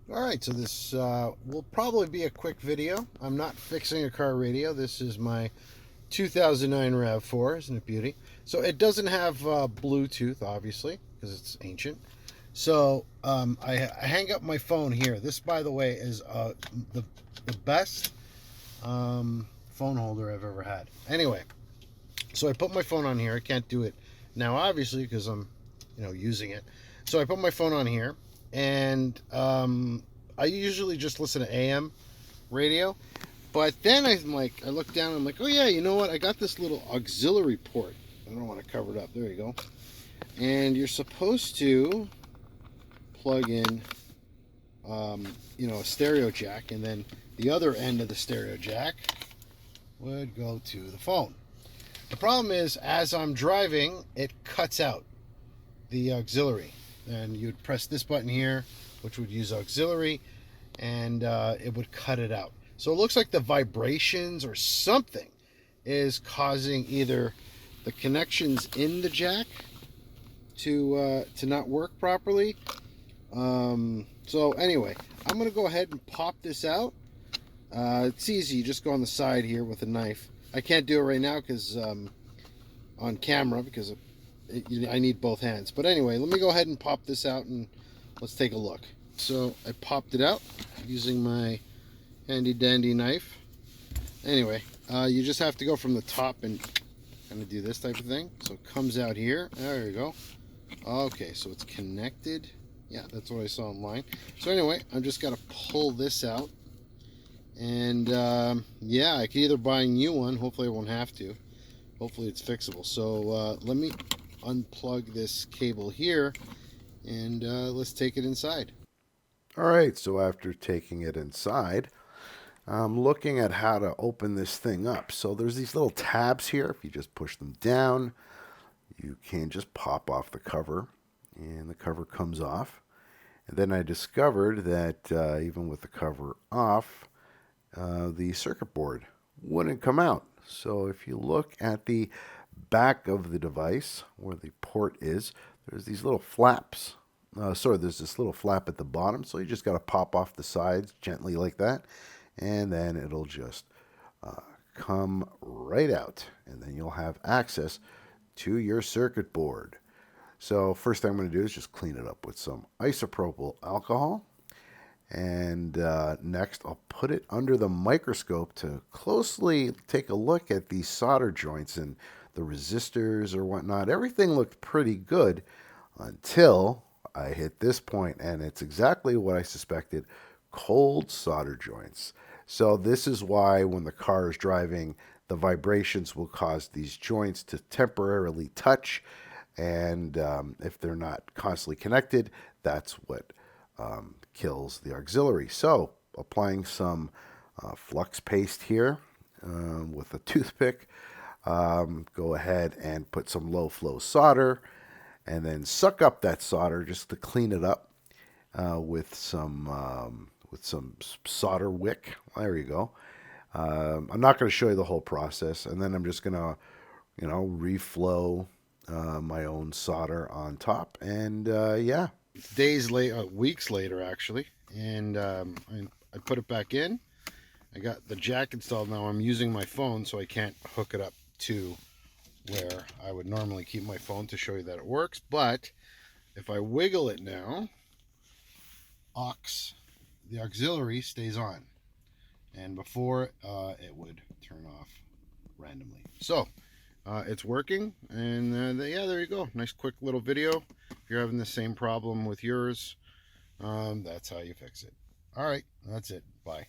Alright, so this will probably be a quick video. I'm not fixing a car radio. This is my 2009 RAV4, isn't it beauty? So it doesn't have Bluetooth, obviously, because it's ancient. So I hang up my phone here. This, by the way, is the best phone holder I've ever had. Anyway, so I put my phone on here. I can't do it now, obviously, because I'm, using it. So I put my phone on here, and I usually just listen to AM radio. But then I look down and I'm like, oh yeah, you know what? I got this little auxiliary port. I don't want to cover it up. There you go. And you're supposed to plug in, a stereo jack, and then the other end of the stereo jack would go to the phone. The problem is, as I'm driving, it cuts out the auxiliary, and you'd press this button here, which would use auxiliary, and it would cut it out. So it looks like the vibrations or something is causing either the connections in the jack to not work properly. So anyway, I'm gonna go ahead and pop this out. It's easy. You just go on the side here with a knife. I can't do it right now because on camera, because I need both hands. But anyway, let me go ahead and pop this out and let's take a look. So I popped it out using my handy dandy knife. Anyway, you just have to go from the top and kind of do this type of thing. So it comes out here. There you go. Okay, so it's connected. Yeah, that's what I saw online. So anyway, I'm just got to pull this out. And yeah, I could either buy a new one. Hopefully I won't have to. Hopefully it's fixable. So let me unplug this cable here, and let's take it inside. All right, so after taking it inside, I'm looking at how to open this thing up. So there's these little tabs here. If you just push them down, you can just pop off the cover, and the cover comes off. And then I discovered that even with the cover off, the circuit board wouldn't come out. So if you look at the back of the device where the port is, there's these little flaps. There's this little flap at the bottom, so you just got to pop off the sides gently like that, and then it'll just come right out, and then you'll have access to your circuit board. So first thing I'm going to do is just clean it up with some isopropyl alcohol. And next, I'll put it under the microscope to closely take a look at these solder joints and the resistors or whatnot. Everything looked pretty good until I hit this point, and it's exactly what I suspected: cold solder joints. So this is why when the car is driving, the vibrations will cause these joints to temporarily touch, and if they're not constantly connected, that's what kills the auxiliary. So applying some flux paste here with a toothpick, go ahead and put some low flow solder, and then suck up that solder just to clean it up with some solder wick. There you go. I'm not going to show you the whole process, and then I'm just going to, reflow my own solder on top, and yeah. Days later, weeks later actually, and I put it back in. I got the jack installed. Now I'm using my phone, so I can't hook it up to where I would normally keep my phone to show you that it works. But if I wiggle it now, the auxiliary stays on, and before it would turn off randomly. So it's working, and yeah, there you go. Nice quick little video. If you're having the same problem with yours, that's how you fix it. All right, that's it. Bye.